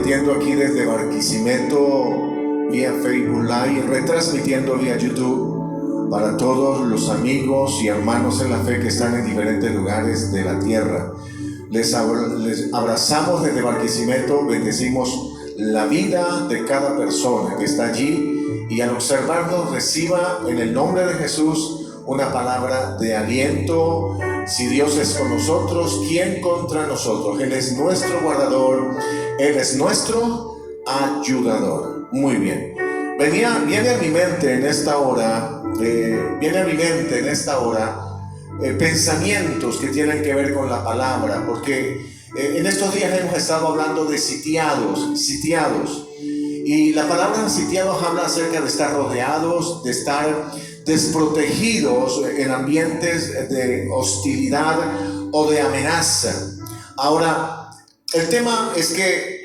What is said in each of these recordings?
transmitiendo aquí desde Barquisimeto vía Facebook Live, retransmitiendo vía YouTube para todos los amigos y hermanos en la fe que están en diferentes lugares de la tierra. Les abrazamos desde Barquisimeto, bendecimos la vida de cada persona que está allí y al observarnos reciba en el nombre de Jesús una palabra de aliento. Si Dios es con nosotros, ¿quién contra nosotros? Él es nuestro guardador, Él es nuestro ayudador. Muy bien. Viene a mi mente en esta hora, pensamientos que tienen que ver con la palabra, porque en estos días hemos estado hablando de sitiados, y la palabra sitiados habla acerca de estar rodeados, de estar desprotegidos en ambientes de hostilidad o de amenaza. Ahora, el tema es que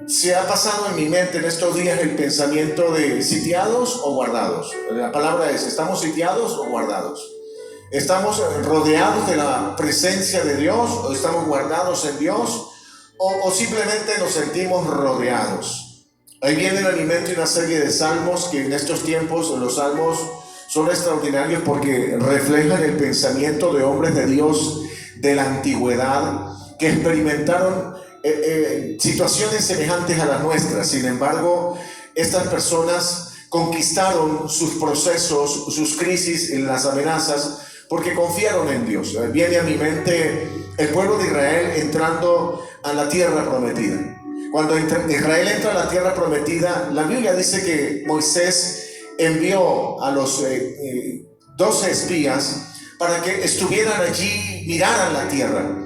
se ha pasado en mi mente en estos días el pensamiento de sitiados o guardados. La palabra es, ¿estamos sitiados o guardados? ¿Estamos rodeados de la presencia de Dios o estamos guardados en Dios o simplemente nos sentimos rodeados? Ahí viene en mi mente una serie de salmos que en estos tiempos los salmos son extraordinarios porque reflejan el pensamiento de hombres de Dios de la antigüedad que experimentaron situaciones semejantes a las nuestras. Sin embargo, estas personas conquistaron sus procesos, sus crisis, las amenazas, porque confiaron en Dios. Viene a mi mente el pueblo de Israel entrando a la tierra prometida. Cuando Israel entra a la tierra prometida, la Biblia dice que Moisés envió a los 12 espías para que estuvieran allí, miraran la tierra.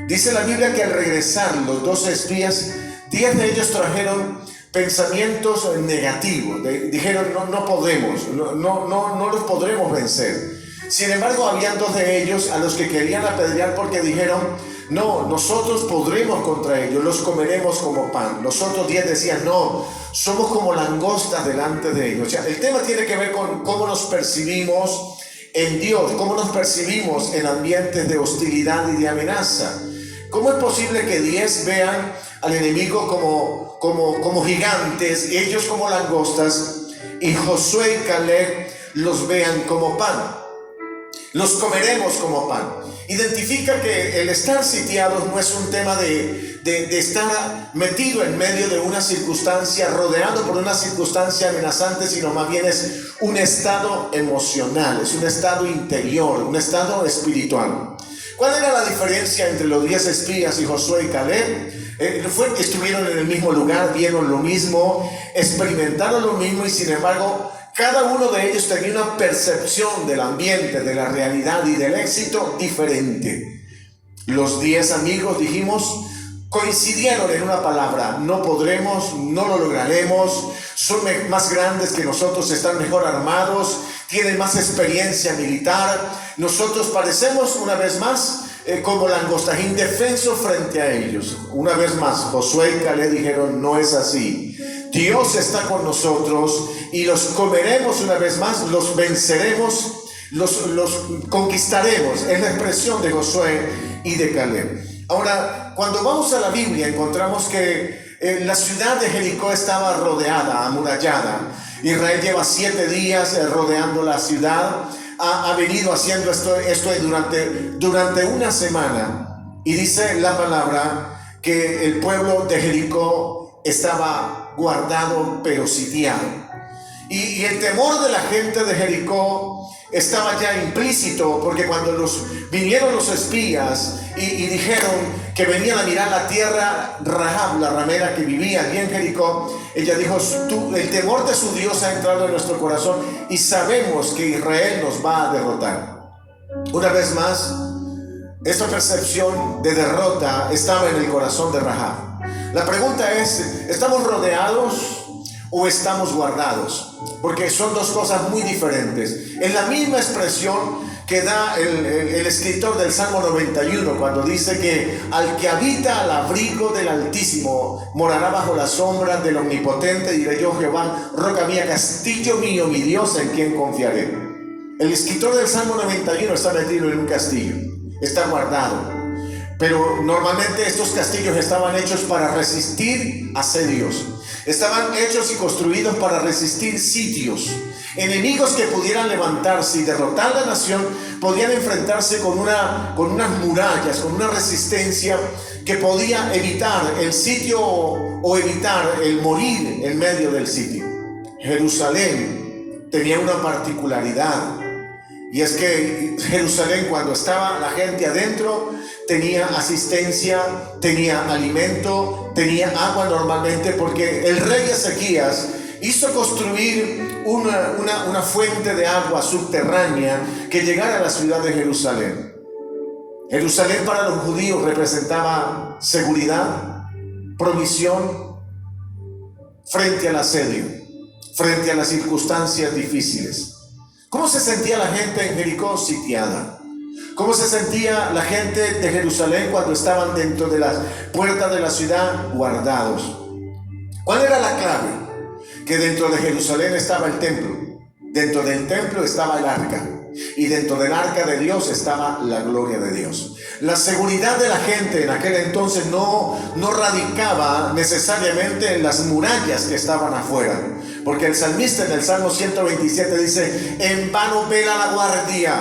Dice la Biblia que al regresar los 12 espías, 10 de ellos trajeron pensamientos negativos. Dijeron, no podemos, no los podremos vencer. Sin embargo, había 2 de ellos a los que querían apedrear porque dijeron, no, nosotros podremos contra ellos, los comeremos como pan. Los otros 10 decían, no, somos como langostas delante de ellos. O sea, el tema tiene que ver con cómo nos percibimos en Dios, cómo nos percibimos en ambientes de hostilidad y de amenaza. ¿Cómo es posible que 10 vean al enemigo como gigantes, ellos como langostas, y Josué y Caleb los vean como pan? Los comeremos como pan. Identifica que el estar sitiados no es un tema de estar metido en medio de una circunstancia, rodeado por una circunstancia amenazante, sino más bien es un estado emocional, es un estado interior, un estado espiritual. ¿Cuál era la diferencia entre los 10 espías y Josué y Caleb? Estuvieron en el mismo lugar, vieron lo mismo, experimentaron lo mismo y sin embargo cada uno de ellos tenía una percepción del ambiente, de la realidad y del éxito diferente. Los 10 amigos, dijimos, coincidieron en una palabra: no podremos, no lo lograremos, son más grandes que nosotros, están mejor armados, tienen más experiencia militar. Nosotros parecemos una vez más como langostas, indefensos frente a ellos. Una vez más, Josué y Caleb dijeron, no es así. Dios está con nosotros y los comeremos una vez más, los venceremos, los conquistaremos. Es la expresión de Josué y de Caleb. Ahora, cuando vamos a la Biblia encontramos que la ciudad de Jericó estaba rodeada, amurallada. Israel lleva 7 días rodeando la ciudad. Ha venido haciendo esto durante una semana. Y dice la palabra que el pueblo de Jericó estaba guardado pero sitiado. Y el temor de la gente de Jericó estaba ya implícito, porque cuando vinieron los espías y dijeron que venían a mirar la tierra, Rahab, la ramera que vivía allí en Jericó, ella dijo, el temor de su Dios ha entrado en nuestro corazón y sabemos que Israel nos va a derrotar. Una vez más, esta percepción de derrota estaba en el corazón de Rahab. La pregunta es, ¿estamos rodeados o estamos guardados? Porque son dos cosas muy diferentes. Es la misma expresión que da el escritor del Salmo 91 cuando dice que al que habita al abrigo del Altísimo morará bajo la sombra del Omnipotente. Diré yo, Jehová, roca mía, castillo mío, mi Dios, en quien confiaré. El escritor del Salmo 91 está metido en un castillo, está guardado. Pero normalmente estos castillos estaban hechos para resistir asedios. Estaban hechos y construidos para resistir sitios. Enemigos que pudieran levantarse y derrotar la nación podían enfrentarse con unas murallas, con una resistencia que podía evitar el sitio o evitar el morir en medio del sitio. Jerusalén tenía una particularidad, y es que Jerusalén, cuando estaba la gente adentro, tenía asistencia, tenía alimento, tenía agua normalmente, porque el rey Ezequías hizo construir una fuente de agua subterránea que llegara a la ciudad de Jerusalén. Jerusalén para los judíos representaba seguridad, provisión frente al asedio, frente a las circunstancias difíciles. ¿Cómo se sentía la gente en Jericó? Sitiada. ¿Cómo se sentía la gente de Jerusalén cuando estaban dentro de las puertas de la ciudad? Guardados. ¿Cuál era la clave? Que dentro de Jerusalén estaba el templo. Dentro del templo estaba el arca. Y dentro del arca de Dios estaba la gloria de Dios. La seguridad de la gente en aquel entonces no radicaba necesariamente en las murallas que estaban afuera, porque el salmista en el Salmo 127 dice: en vano vela la guardia,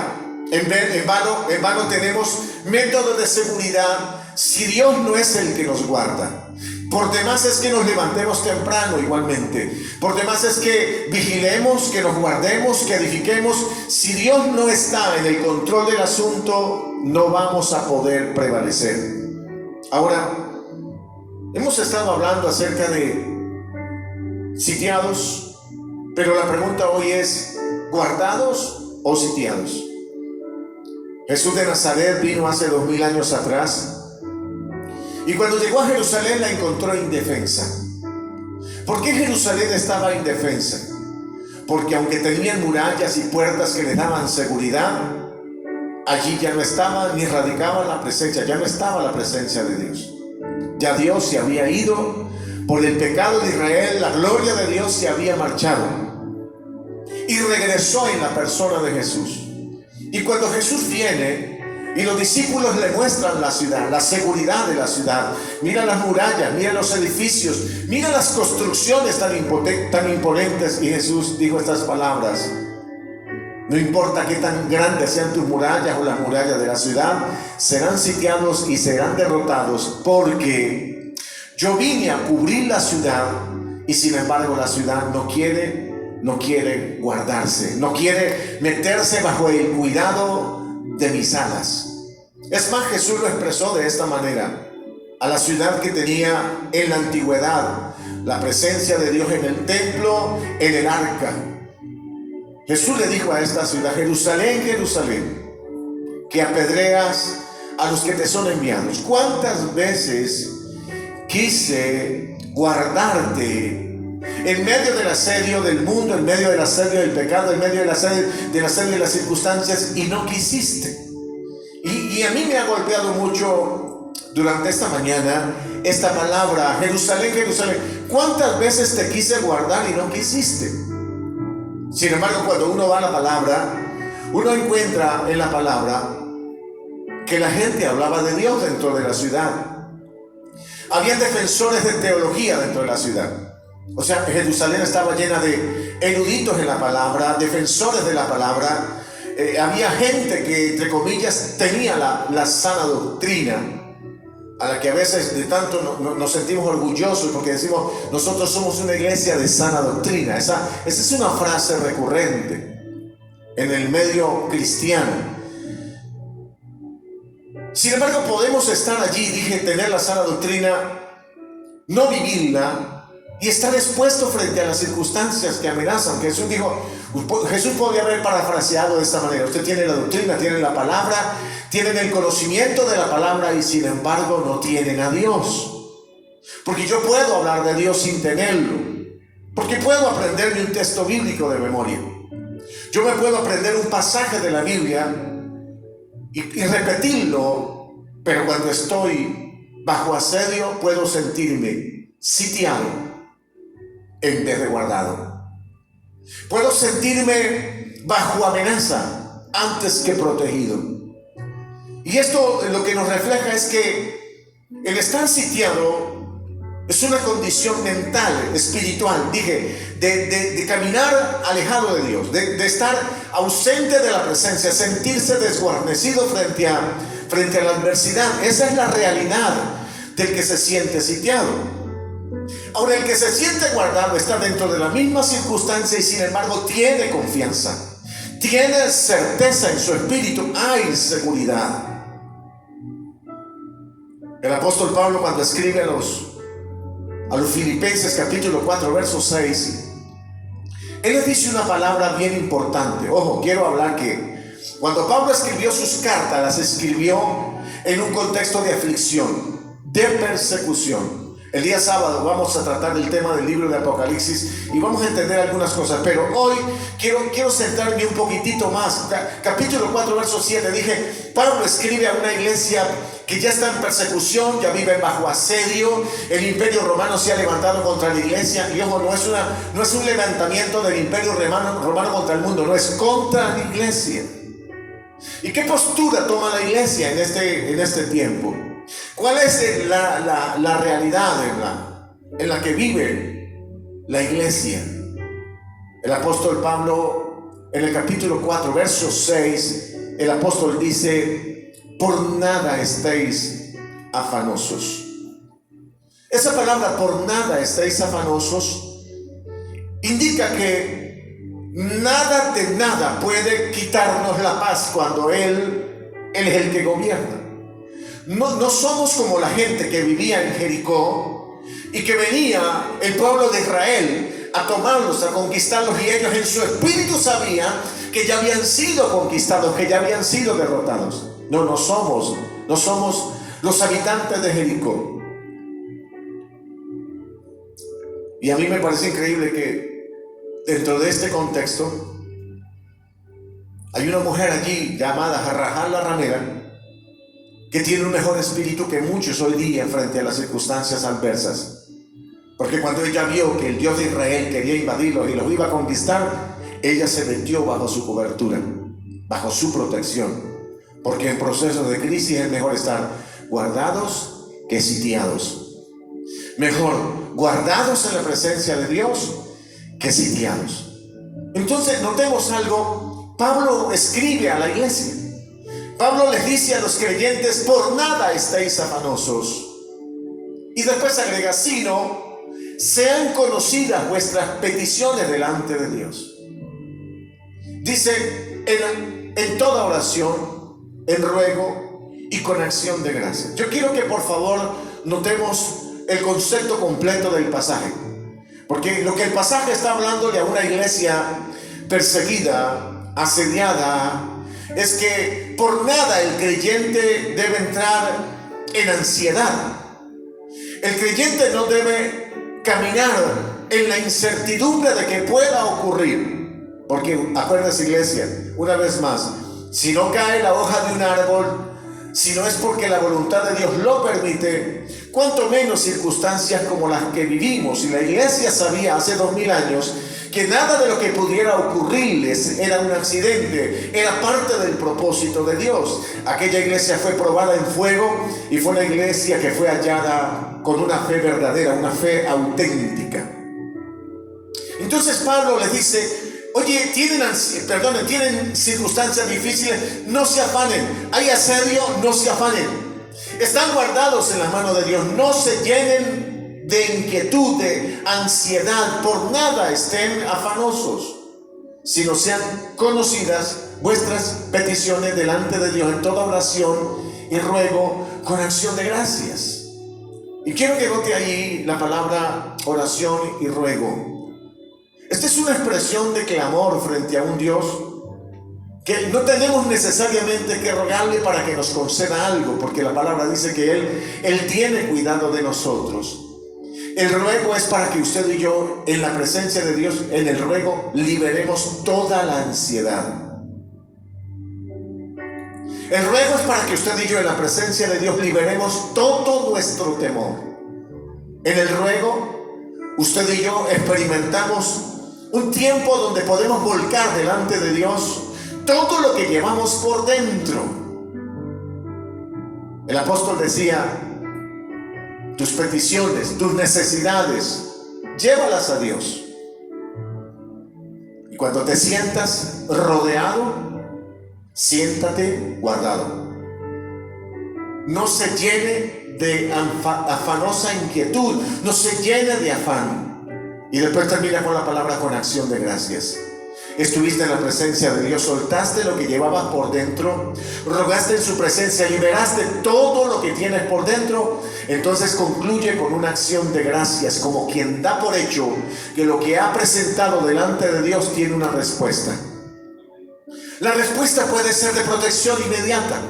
en vano tenemos método de seguridad si Dios no es el que nos guarda. Por demás es que nos levantemos temprano igualmente. Por demás es que vigilemos, que nos guardemos, que edifiquemos. Si Dios no está en el control del asunto, no vamos a poder prevalecer. Ahora, hemos estado hablando acerca de sitiados, pero la pregunta hoy es: ¿guardados o sitiados? Jesús de Nazaret vino hace 2000 años atrás, y cuando llegó a Jerusalén la encontró indefensa. ¿Por qué Jerusalén estaba indefensa? Porque aunque tenían murallas y puertas que le daban seguridad, allí ya no estaba ni radicaba la presencia, ya no estaba la presencia de Dios. Ya Dios se había ido. Por el pecado de Israel, la gloria de Dios se había marchado y regresó en la persona de Jesús. Y cuando Jesús viene y los discípulos le muestran la ciudad, la seguridad de la ciudad, mira las murallas, mira los edificios, mira las construcciones tan imponentes, y Jesús dijo estas palabras: no importa qué tan grandes sean tus murallas o las murallas de la ciudad, serán sitiados y serán derrotados, porque yo vine a cubrir la ciudad, y sin embargo la ciudad no quiere guardarse, no quiere meterse bajo el cuidado de mis alas. Es más, Jesús lo expresó de esta manera a la ciudad que tenía en la antigüedad la presencia de Dios en el templo, en el arca. Jesús le dijo a esta ciudad: Jerusalén, Jerusalén, que apedreas a los que te son enviados. ¿Cuántas veces quise guardarte en medio del asedio del mundo, en medio del asedio del pecado, en medio del asedio de las circunstancias, y no quisiste? Y a mí me ha golpeado mucho durante esta mañana esta palabra: Jerusalén, Jerusalén. ¿Cuántas veces te quise guardar y no quisiste? Sin embargo, cuando uno va a la palabra, uno encuentra en la palabra que la gente hablaba de Dios dentro de la ciudad. Había defensores de teología dentro de la ciudad. O sea, Jerusalén estaba llena de eruditos en la palabra, defensores de la palabra. Había gente que, entre comillas, tenía la sana doctrina, a la que a veces de tanto nos sentimos orgullosos porque decimos: nosotros somos una iglesia de sana doctrina. Esa es una frase recurrente en el medio cristiano. Sin embargo, podemos estar allí, tener la sana doctrina, no vivirla y estar expuesto frente a las circunstancias que amenazan. Jesús podría haber parafraseado de esta manera: usted tiene la doctrina, tiene la palabra, tienen el conocimiento de la palabra, y sin embargo no tienen a Dios. Porque yo puedo hablar de Dios sin tenerlo, porque puedo aprenderme un texto bíblico de memoria. Yo me puedo aprender un pasaje de la Biblia y repetirlo, pero cuando estoy bajo asedio puedo sentirme sitiado en vez de guardado. Puedo sentirme bajo amenaza antes que protegido. Y esto lo que nos refleja es que el estar sitiado es una condición mental, espiritual, dije, de caminar alejado de Dios, de estar ausente de la presencia, sentirse desguarnecido frente a la adversidad. Esa es la realidad del que se siente sitiado. Ahora, el que se siente guardado está dentro de la misma circunstancia y sin embargo tiene confianza, tiene certeza en su espíritu, hay seguridad. El apóstol Pablo, cuando escribe a los Filipenses capítulo 4 verso 6, él les dice una palabra bien importante. Ojo, quiero hablar que cuando Pablo escribió sus cartas, las escribió en un contexto de aflicción, de persecución. El día sábado vamos a tratar el tema del libro de Apocalipsis y vamos a entender algunas cosas, pero hoy quiero centrarme un poquitito más. Capítulo 4 verso 7, dije, Pablo escribe a una iglesia que ya está en persecución, ya vive bajo asedio, el imperio romano se ha levantado contra la iglesia, y ojo, no es un levantamiento del imperio romano contra el mundo, no, es contra la iglesia. ¿Y qué postura toma la iglesia en este tiempo? ¿Cuál es la realidad en la que vive la iglesia? El apóstol Pablo, en el capítulo 4 verso 6, el apóstol dice: por nada estéis afanosos. Esa palabra, por nada estéis afanosos, indica que nada de nada puede quitarnos la paz cuando Él es el que gobierna. No somos como la gente que vivía en Jericó y que venía el pueblo de Israel a tomarlos, a conquistarlos, y ellos en su espíritu sabían que ya habían sido conquistados, que ya habían sido derrotados. No somos los habitantes de Jericó. Y a mí me parece increíble que dentro de este contexto hay una mujer allí llamada Rahab la ramera, que tiene un mejor espíritu que muchos hoy día frente a las circunstancias adversas. Porque cuando ella vio que el Dios de Israel quería invadirlos y los iba a conquistar, ella se metió bajo su cobertura, bajo su protección. Porque en procesos de crisis es mejor estar guardados que sitiados. Mejor guardados en la presencia de Dios que sitiados. Entonces notemos algo. Pablo escribe a la iglesia. Pablo les dice a los creyentes: por nada estéis afanosos. Y después agrega: sino sean conocidas vuestras peticiones delante de Dios. Dice: en toda oración, en ruego y con acción de gracias. Yo quiero que por favor notemos el concepto completo del pasaje, porque lo que el pasaje está hablándole a una iglesia perseguida, asediada, es que por nada el creyente debe entrar en ansiedad. El creyente no debe caminar en la incertidumbre de que pueda ocurrir. Porque acuérdense, iglesia, una vez más, si no cae la hoja de un árbol, si no es porque la voluntad de Dios lo permite, cuanto menos circunstancias como las que vivimos. Y la iglesia sabía hace 2000 años que nada de lo que pudiera ocurrirles era un accidente, era parte del propósito de Dios. Aquella iglesia fue probada en fuego y fue una iglesia que fue hallada con una fe verdadera, una fe auténtica. Entonces Pablo les dice: oye, tienen circunstancias difíciles, no se afanen. Hay asedio, no se afanen. Están guardados en la mano de Dios, no se llenen de inquietud, de ansiedad, por nada estén afanosos, sino sean conocidas vuestras peticiones delante de Dios en toda oración y ruego con acción de gracias. Y quiero que note ahí la palabra oración y ruego. Esta es una expresión de clamor frente a un Dios que no tenemos necesariamente que rogarle para que nos conceda algo, porque la palabra dice que Él tiene cuidado de nosotros. El ruego es para que usted y yo, en la presencia de Dios, en el ruego, liberemos toda la ansiedad. El ruego es para que usted y yo, en la presencia de Dios, liberemos todo nuestro temor. En el ruego, usted y yo experimentamos un tiempo donde podemos volcar delante de Dios todo lo que llevamos por dentro. El apóstol decía, tus peticiones, tus necesidades, llévalas a Dios. Y cuando te sientas rodeado, siéntate guardado. No se llene de afanosa inquietud, no se llene de afán. Y después termina con la palabra con acción de gracias. Estuviste en la presencia de Dios, soltaste lo que llevabas por dentro, rogaste en su presencia, liberaste todo lo que tienes por dentro. Entonces concluye con una acción de gracias, como quien da por hecho que lo que ha presentado delante de Dios tiene una respuesta. La respuesta puede ser de protección inmediata,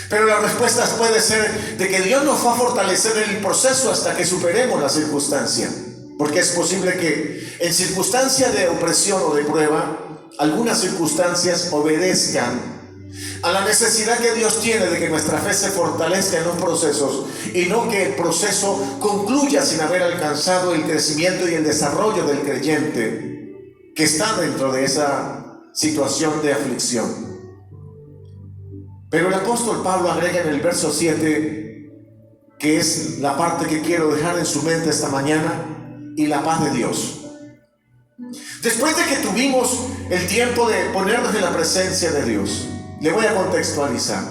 pero la respuesta puede ser de que Dios nos va a fortalecer en el proceso hasta que superemos la circunstancia. Porque es posible que en circunstancias de opresión o de prueba, algunas circunstancias obedezcan a la necesidad que Dios tiene de que nuestra fe se fortalezca en los procesos, y no que el proceso concluya sin haber alcanzado el crecimiento y el desarrollo del creyente que está dentro de esa situación de aflicción. Pero el apóstol Pablo agrega en el verso 7, que es la parte que quiero dejar en su mente esta mañana: y la paz de Dios. Después de que tuvimos el tiempo de ponernos en la presencia de Dios, le voy a contextualizar,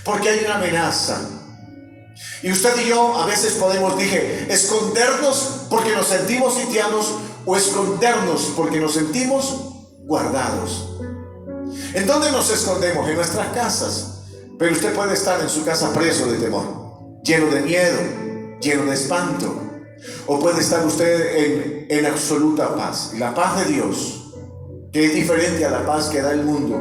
porque hay una amenaza. Y usted y yo a veces podemos, escondernos porque nos sentimos sitiados, o escondernos porque nos sentimos guardados. ¿En dónde nos escondemos? En nuestras casas. Pero usted puede estar en su casa preso de temor, lleno de miedo, lleno de espanto. O puede estar usted en absoluta paz. La paz de Dios, que es diferente a la paz que da el mundo.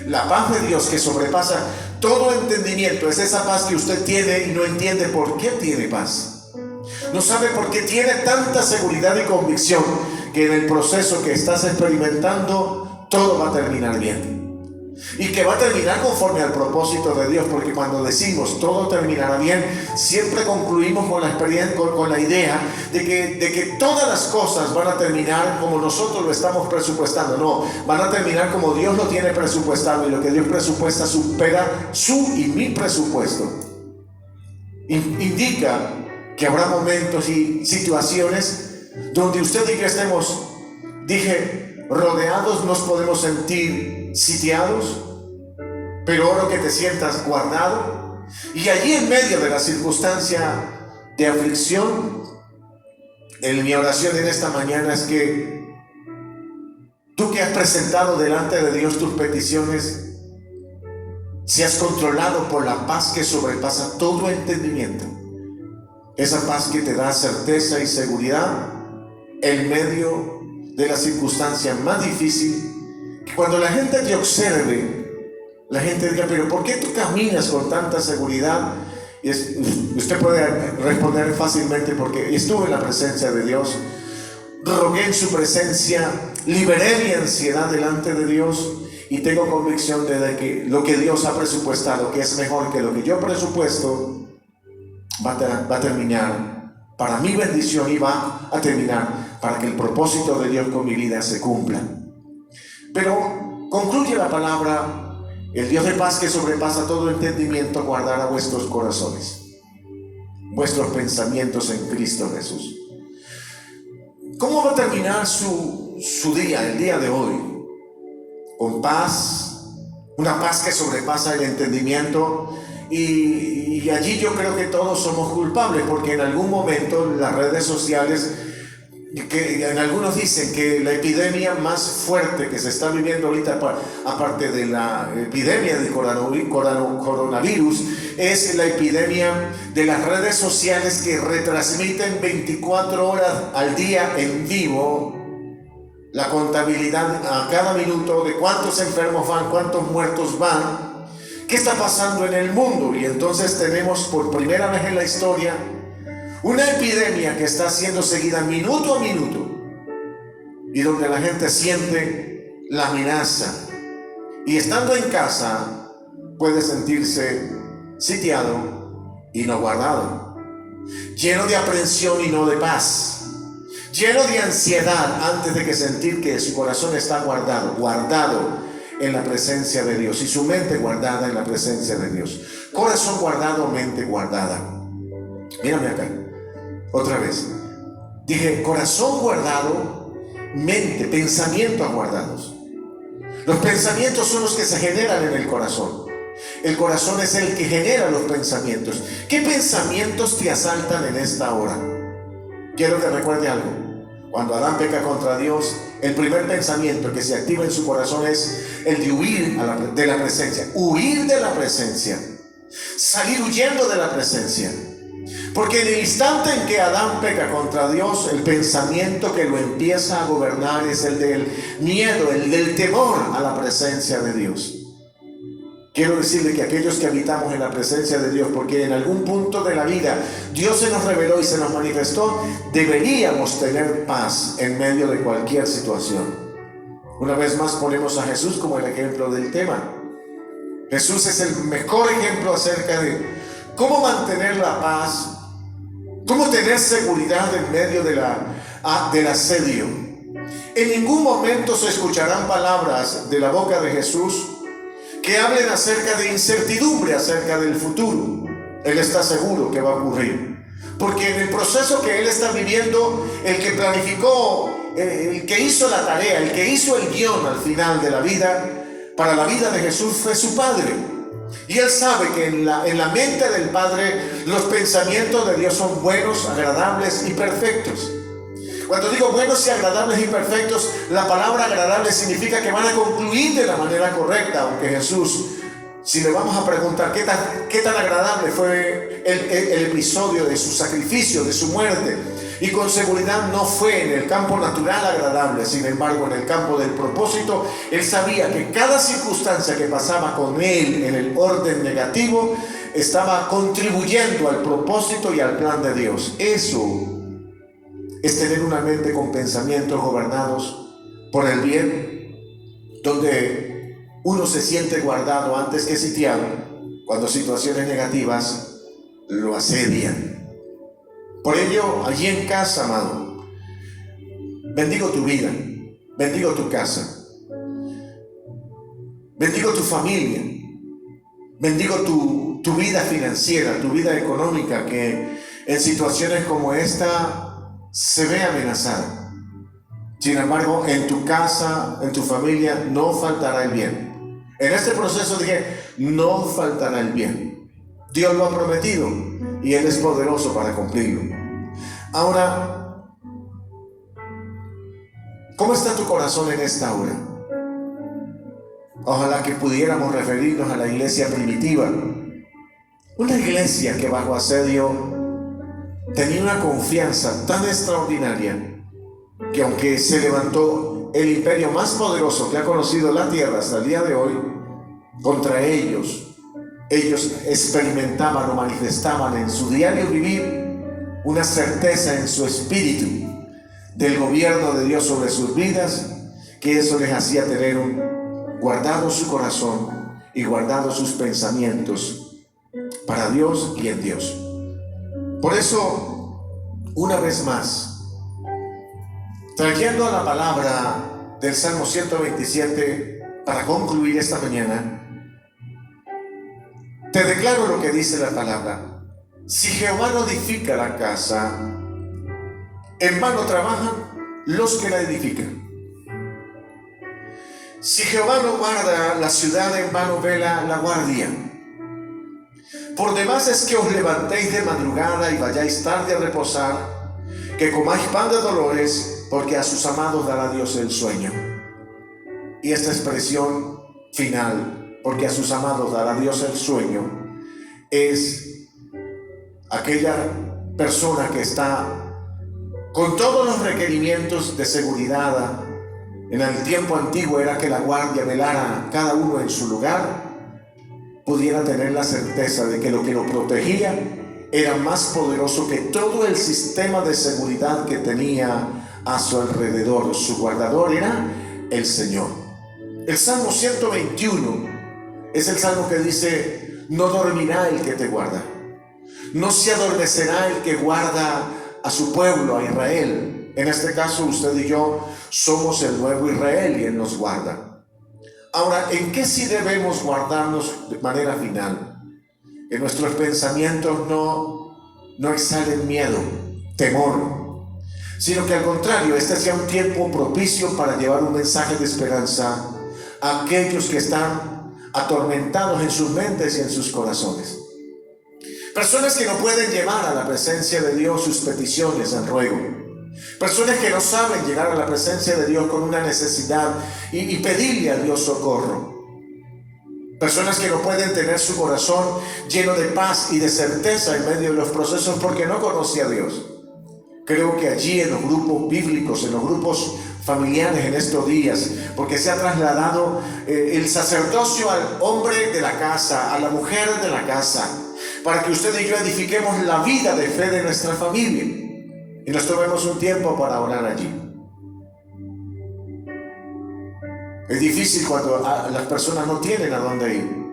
La paz de Dios que sobrepasa todo entendimiento. Es esa paz que usted tiene y no entiende por qué tiene paz. No sabe por qué tiene tanta seguridad y convicción que en el proceso que estás experimentando todo va a terminar bien. Y que va a terminar conforme al propósito de Dios, porque cuando decimos todo terminará bien, siempre concluimos con la experiencia, con la idea de que todas las cosas van a terminar como nosotros lo estamos presupuestando. No, van a terminar como Dios lo tiene presupuestado, y lo que Dios presupuesta supera su y mi presupuesto. Indica que habrá momentos y situaciones donde usted y yo estemos, rodeados, nos podemos sentir sitiados, pero oro que te sientas guardado. Y allí, en medio de la circunstancia de aflicción, mi oración en esta mañana es que tú, que has presentado delante de Dios tus peticiones, seas controlado por la paz que sobrepasa todo entendimiento. Esa paz que te da certeza y seguridad en medio de la circunstancia más difícil. Cuando la gente te observe, la gente diga: pero ¿por qué tú caminas con tanta seguridad? Y usted puede responder fácilmente: porque estuve en la presencia de Dios, rogué en su presencia, liberé mi ansiedad delante de Dios, y tengo convicción de que lo que Dios ha presupuestado, que es mejor que lo que yo presupuesto, va a terminar para mi bendición, y va a terminar para que el propósito de Dios con mi vida se cumpla. Pero concluye la palabra: el Dios de paz que sobrepasa todo entendimiento guardará vuestros corazones, vuestros pensamientos en Cristo Jesús. ¿Cómo va a terminar su día, el día de hoy? Con paz, una paz que sobrepasa el entendimiento. Y allí yo creo que todos somos culpables, porque en algún momento las redes sociales, que en algunos dicen que la epidemia más fuerte que se está viviendo ahorita, aparte de la epidemia del coronavirus, es la epidemia de las redes sociales, que retransmiten 24 horas al día en vivo la contabilidad a cada minuto de cuántos enfermos van, cuántos muertos van, qué está pasando en el mundo. Y entonces tenemos por primera vez en la historia una epidemia que está siendo seguida minuto a minuto, y donde la gente siente la amenaza, y estando en casa puede sentirse sitiado y no guardado, lleno de aprensión y no de paz, lleno de ansiedad antes de que sentir que su corazón está guardado en la presencia de Dios y su mente guardada en la presencia de Dios. Corazón guardado, mente guardada. Mírame acá, otra vez. Dije corazón guardado, mente, pensamientos guardados. Los pensamientos son los que se generan en el corazón. El corazón es el que genera los pensamientos. ¿Qué pensamientos te asaltan en esta hora? Quiero que recuerde algo. Cuando Adán peca contra Dios, el primer pensamiento que se activa en su corazón es el de huir de la presencia. Huir de la presencia. Salir huyendo de la presencia. Porque en el instante en que Adán peca contra Dios, el pensamiento que lo empieza a gobernar es el del miedo, el del temor a la presencia de Dios. Quiero decirle que aquellos que habitamos en la presencia de Dios, porque en algún punto de la vida Dios se nos reveló y se nos manifestó, deberíamos tener paz en medio de cualquier situación. Una vez más ponemos a Jesús como el ejemplo del tema. Jesús es el mejor ejemplo acerca de cómo mantener la paz, cómo tener seguridad en medio del asedio. En ningún momento se escucharán palabras de la boca de Jesús que hablen acerca de incertidumbre, acerca del futuro. Él está seguro que va a ocurrir. Porque en el proceso que Él está viviendo, el que planificó, el que hizo la tarea, el que hizo el guión al final de la vida, para la vida de Jesús fue su Padre. Y Él sabe que en la mente del Padre los pensamientos de Dios son buenos, agradables y perfectos. Cuando digo buenos y agradables y perfectos, la palabra agradable significa que van a concluir de la manera correcta. Aunque Jesús, si le vamos a preguntar qué tan agradable fue el episodio de su sacrificio, de su muerte, y con seguridad no fue en el campo natural agradable. Sin embargo, en el campo del propósito, Él sabía que cada circunstancia que pasaba con Él en el orden negativo estaba contribuyendo al propósito y al plan de Dios. Eso es tener una mente con pensamientos gobernados por el bien, donde uno se siente guardado antes que sitiado cuando situaciones negativas lo asedian. Por ello, allí en casa, amado, bendigo tu vida, bendigo tu casa, bendigo tu familia, bendigo tu vida financiera, tu vida económica, que en situaciones como esta se ve amenazada. Sin embargo, en tu casa, en tu familia, no faltará el bien. En este proceso dije, no faltará el bien. Dios lo ha prometido y Él es poderoso para cumplirlo. Ahora, ¿cómo está tu corazón en esta hora? Ojalá que pudiéramos referirnos a la iglesia primitiva. Una iglesia que bajo asedio tenía una confianza tan extraordinaria que aunque se levantó el imperio más poderoso que ha conocido la tierra hasta el día de hoy, contra ellos experimentaban o manifestaban en su diario vivir una certeza en su espíritu del gobierno de Dios sobre sus vidas, que eso les hacía tener guardado su corazón y guardado sus pensamientos para Dios y en Dios. Por eso, una vez más, trayendo la palabra del Salmo 127 para concluir esta mañana, te declaro lo que dice la palabra. Si Jehová no edifica la casa, en vano trabajan los que la edifican. Si Jehová no guarda la ciudad, en vano vela la guardia. Por demás es que os levantéis de madrugada y vayáis tarde a reposar, que comáis pan de dolores, porque a sus amados dará Dios el sueño. Y esta expresión final, porque a sus amados dará Dios el sueño, es aquella persona que está con todos los requerimientos de seguridad. En el tiempo antiguo era que la guardia velara cada uno en su lugar, pudiera tener la certeza de que lo protegía era más poderoso que todo el sistema de seguridad que tenía a su alrededor. Su guardador era el Señor. El Salmo 121 es el salmo que dice: no dormirá el que te guarda, no se adormecerá el que guarda a su pueblo, a Israel. En este caso, usted y yo somos el nuevo Israel y Él nos guarda. Ahora, ¿en qué sí debemos guardarnos de manera final? Que nuestros pensamientos no exhalen miedo, temor, sino que al contrario, este sea un tiempo propicio para llevar un mensaje de esperanza a aquellos que están atormentados en sus mentes y en sus corazones. Personas que no pueden llevar a la presencia de Dios sus peticiones en ruego. Personas que no saben llegar a la presencia de Dios con una necesidad y pedirle a Dios socorro. Personas que no pueden tener su corazón lleno de paz y de certeza en medio de los procesos porque no conoce a Dios. Creo que allí en los grupos bíblicos, en los grupos familiares en estos días, porque se ha trasladado el sacerdocio al hombre de la casa, a la mujer de la casa, para que usted y yo edifiquemos la vida de fe de nuestra familia y nos tomemos un tiempo para orar allí. Es difícil cuando las personas no tienen a dónde ir.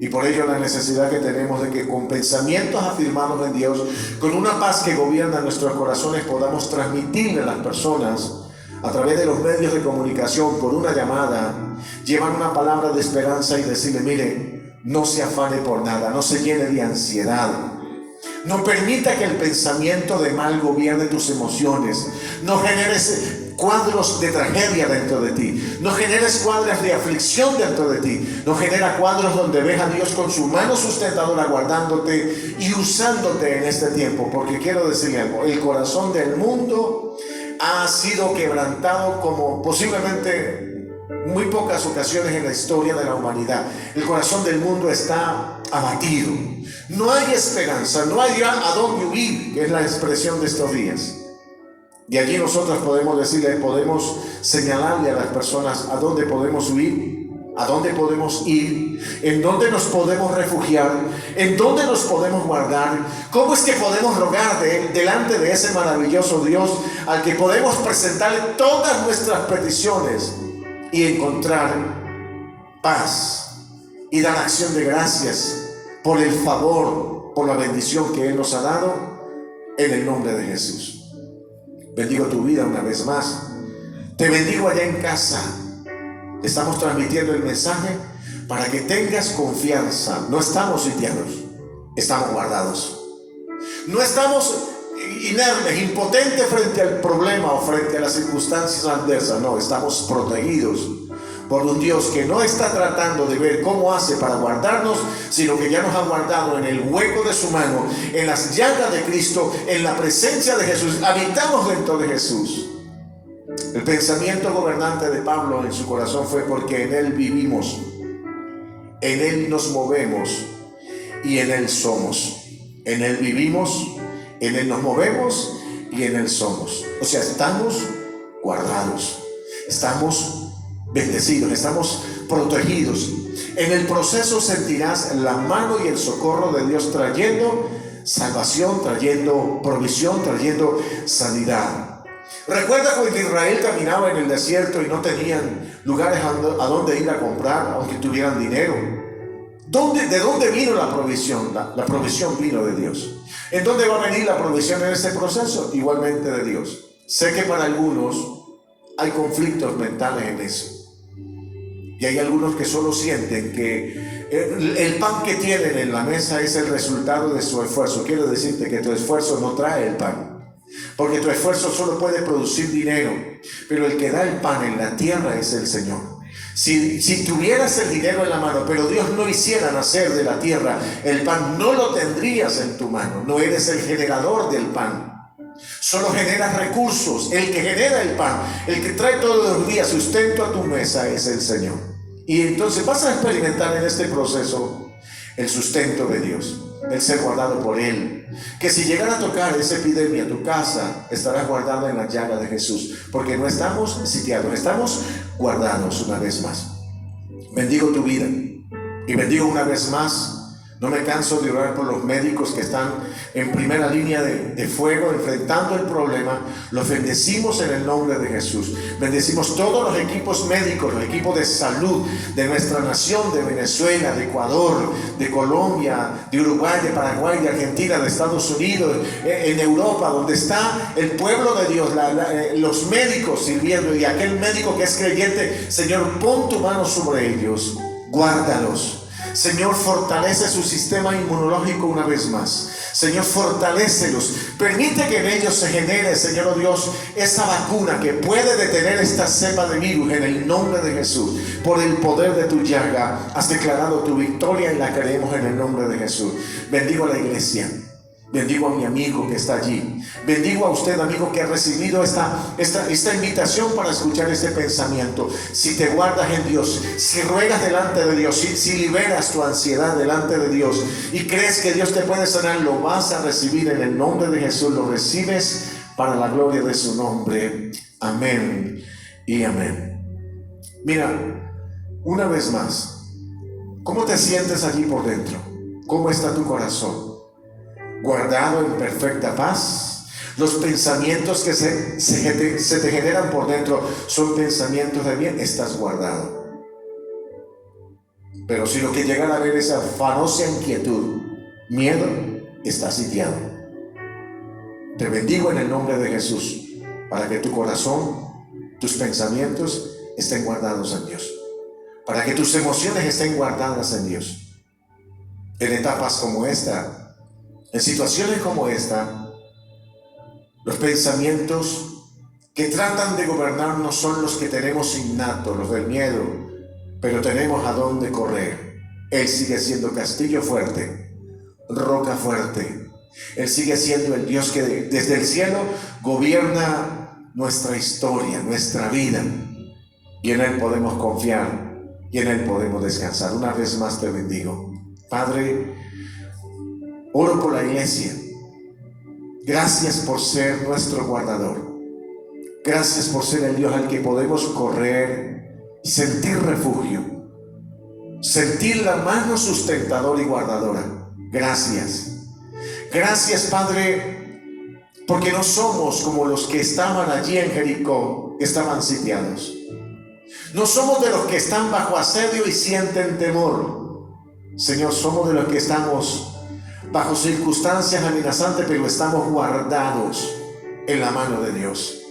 Y por ello la necesidad que tenemos de que con pensamientos afirmados en Dios, con una paz que gobierna nuestros corazones, podamos transmitirle a las personas a través de los medios de comunicación, por una llamada, llevar una palabra de esperanza y decirle: mire, no se afane por nada, no se llene de ansiedad. No permita que el pensamiento de mal gobierne tus emociones. No generes cuadros de tragedia dentro de ti. No generes cuadros de aflicción dentro de ti. No genera cuadros donde ves a Dios con su mano sustentadora guardándote y usándote en este tiempo. Porque quiero decirle algo: el corazón del mundo ha sido quebrantado como posiblemente muy pocas ocasiones en la historia de la humanidad. El corazón del mundo está abatido. No hay esperanza, no hay a dónde huir, que es la expresión de estos días. Y allí nosotros podemos decirle, podemos señalarle a las personas a dónde podemos huir, a dónde podemos ir, en dónde nos podemos refugiar, en dónde nos podemos guardar, cómo es que podemos rogar delante de ese maravilloso Dios al que podemos presentarle todas nuestras peticiones y encontrar paz y dar acción de gracias por el favor, por la bendición que Él nos ha dado, en el nombre de Jesús. Bendigo tu vida una vez más. Te bendigo allá en casa. Estamos transmitiendo el mensaje para que tengas confianza. No estamos sitiados, estamos guardados. No estamos inermes, impotentes frente al problema o frente a las circunstancias adversas. No, estamos protegidos por un Dios que no está tratando de ver cómo hace para guardarnos, sino que ya nos ha guardado en el hueco de su mano, en las llagas de Cristo, en la presencia de Jesús. Habitamos dentro de Jesús. El pensamiento gobernante de Pablo en su corazón fue: porque en Él vivimos, en Él nos movemos y en Él somos. En Él vivimos, en Él nos movemos y en Él somos. O sea, estamos guardados, estamos bendecidos, estamos protegidos. En el proceso sentirás la mano y el socorro de Dios trayendo salvación, trayendo provisión, trayendo sanidad. Recuerda cuando Israel caminaba en el desierto y no tenían lugares a donde ir a comprar, aunque tuvieran dinero. ¿De dónde vino la provisión? La provisión vino de Dios. ¿En dónde va a venir la provisión en este proceso? Igualmente de Dios. Sé que para algunos hay conflictos mentales en eso. Y hay algunos que solo sienten que el pan que tienen en la mesa es el resultado de su esfuerzo. Quiero decirte que tu esfuerzo no trae el pan, porque tu esfuerzo solo puede producir dinero, pero el que da el pan en la tierra es el Señor. Si tuvieras el dinero en la mano, pero Dios no hiciera nacer de la tierra el pan, no lo tendrías en tu mano. No eres el generador del pan. Solo generas recursos. El que genera el pan, el que trae todos los días sustento a tu mesa, es el Señor. Y entonces vas a experimentar en este proceso el sustento de Dios, el ser guardado por Él. Que si llegara a tocar esa epidemia a tu casa, estarás guardado en la llaga de Jesús, porque no estamos sitiados, estamos guardados una vez más. Bendigo tu vida y bendigo una vez más No me canso de orar por los médicos que están en primera línea de fuego enfrentando el problema. Los bendecimos en el nombre de Jesús. Bendecimos todos los equipos médicos, los equipos de salud de nuestra nación, de Venezuela, de Ecuador, de Colombia, de Uruguay, de Paraguay, de Argentina, de Estados Unidos, en Europa, donde está el pueblo de Dios, los médicos sirviendo, y aquel médico que es creyente. Señor, pon tu mano sobre ellos, guárdalos. Señor, fortalece su sistema inmunológico una vez más. Señor, fortalécelos. Permite que en ellos se genere, Señor Dios, esa vacuna que puede detener esta cepa de virus en el nombre de Jesús. Por el poder de tu llaga has declarado tu victoria y la creemos en el nombre de Jesús. Bendigo a la iglesia. Bendigo a mi amigo que está allí. Bendigo a usted, amigo, que ha recibido esta invitación para escuchar este pensamiento. Si te guardas en Dios, si ruegas delante de Dios, si liberas tu ansiedad delante de Dios y crees que Dios te puede sanar, lo vas a recibir en el nombre de Jesús. Lo recibes para la gloria de su nombre. Amén y amén. Mira, una vez más, ¿cómo te sientes allí por dentro? ¿Cómo está tu corazón? ¿Guardado en perfecta paz? Los pensamientos que se te generan por dentro son pensamientos de bien. Estás guardado. Pero si lo que llegan a ver es afanosa inquietud, miedo, estás sitiado. Te bendigo en el nombre de Jesús para que tu corazón, tus pensamientos estén guardados en Dios, para que tus emociones estén guardadas en Dios. En etapas como esta, en situaciones como esta, los pensamientos que tratan de gobernarnos son los que tenemos innatos, los del miedo, pero tenemos a dónde correr. Él sigue siendo castillo fuerte, roca fuerte. Él sigue siendo el Dios que desde el cielo gobierna nuestra historia, nuestra vida, y en Él podemos confiar y en Él podemos descansar. Una vez más te bendigo. Padre, oro por la iglesia. Gracias por ser nuestro guardador. Gracias por ser el Dios al que podemos correr y sentir refugio, sentir la mano sustentadora y guardadora. Gracias. Gracias, Padre, porque no somos como los que estaban allí en Jericó, estaban sitiados. No somos de los que están bajo asedio y sienten temor. Señor, somos de los que estamos bajo circunstancias amenazantes, pero estamos guardados en la mano de Dios.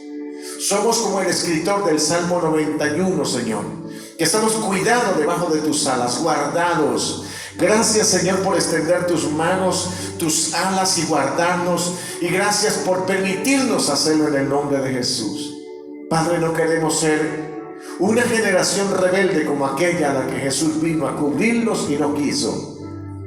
Somos como el escritor del Salmo 91, Señor, que estamos cuidados debajo de tus alas, guardados. Gracias, Señor, por extender tus manos, tus alas y guardarnos. Y gracias por permitirnos hacerlo en el nombre de Jesús. Padre, no queremos ser una generación rebelde como aquella a la que Jesús vino a cubrirlos y no quiso.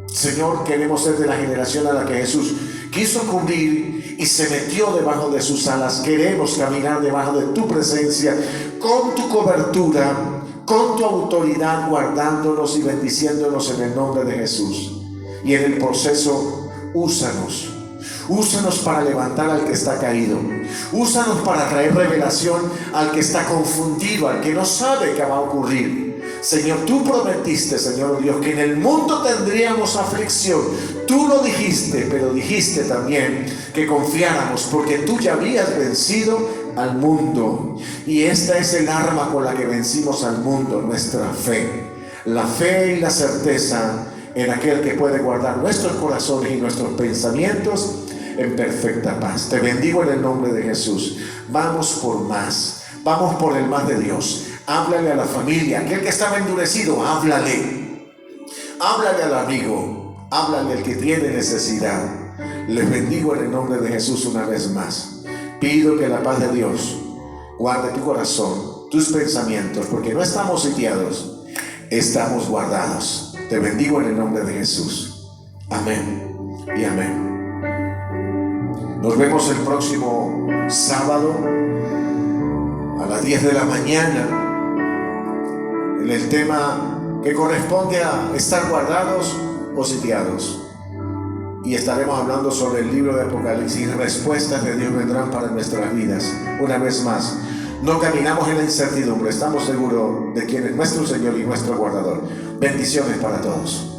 Señor, queremos ser de la generación a la que Jesús quiso cubrir y se metió debajo de sus alas. Queremos caminar debajo de tu presencia, con tu cobertura, con tu autoridad, guardándonos y bendiciéndonos en el nombre de Jesús. Y en el proceso, úsanos. Úsanos para levantar al que está caído. Úsanos para traer revelación al que está confundido, al que no sabe qué va a ocurrir. Señor, tú prometiste, Señor Dios, que en el mundo tendríamos aflicción. Tú lo dijiste, pero dijiste también que confiáramos, porque tú ya habías vencido al mundo. Y esta es el arma con la que vencimos al mundo, nuestra fe. La fe y la certeza en aquel que puede guardar nuestros corazones y nuestros pensamientos en perfecta paz. Te bendigo en el nombre de Jesús. Vamos por más. Vamos por el más de Dios. Háblale a la familia. Aquel que estaba endurecido, háblale. Háblale al amigo. Háblale al que tiene necesidad. Les bendigo en el nombre de Jesús una vez más. Pido que la paz de Dios guarde tu corazón, tus pensamientos, porque no estamos sitiados, estamos guardados. Te bendigo en el nombre de Jesús. Amén y amén. Nos vemos el próximo sábado a las 10 de la mañana en el tema que corresponde a estar guardados o sitiados. Y estaremos hablando sobre el libro de Apocalipsis. Respuestas de Dios vendrán para nuestras vidas. Una vez más, no caminamos en la incertidumbre, estamos seguros de quién es nuestro Señor y nuestro guardador. Bendiciones para todos.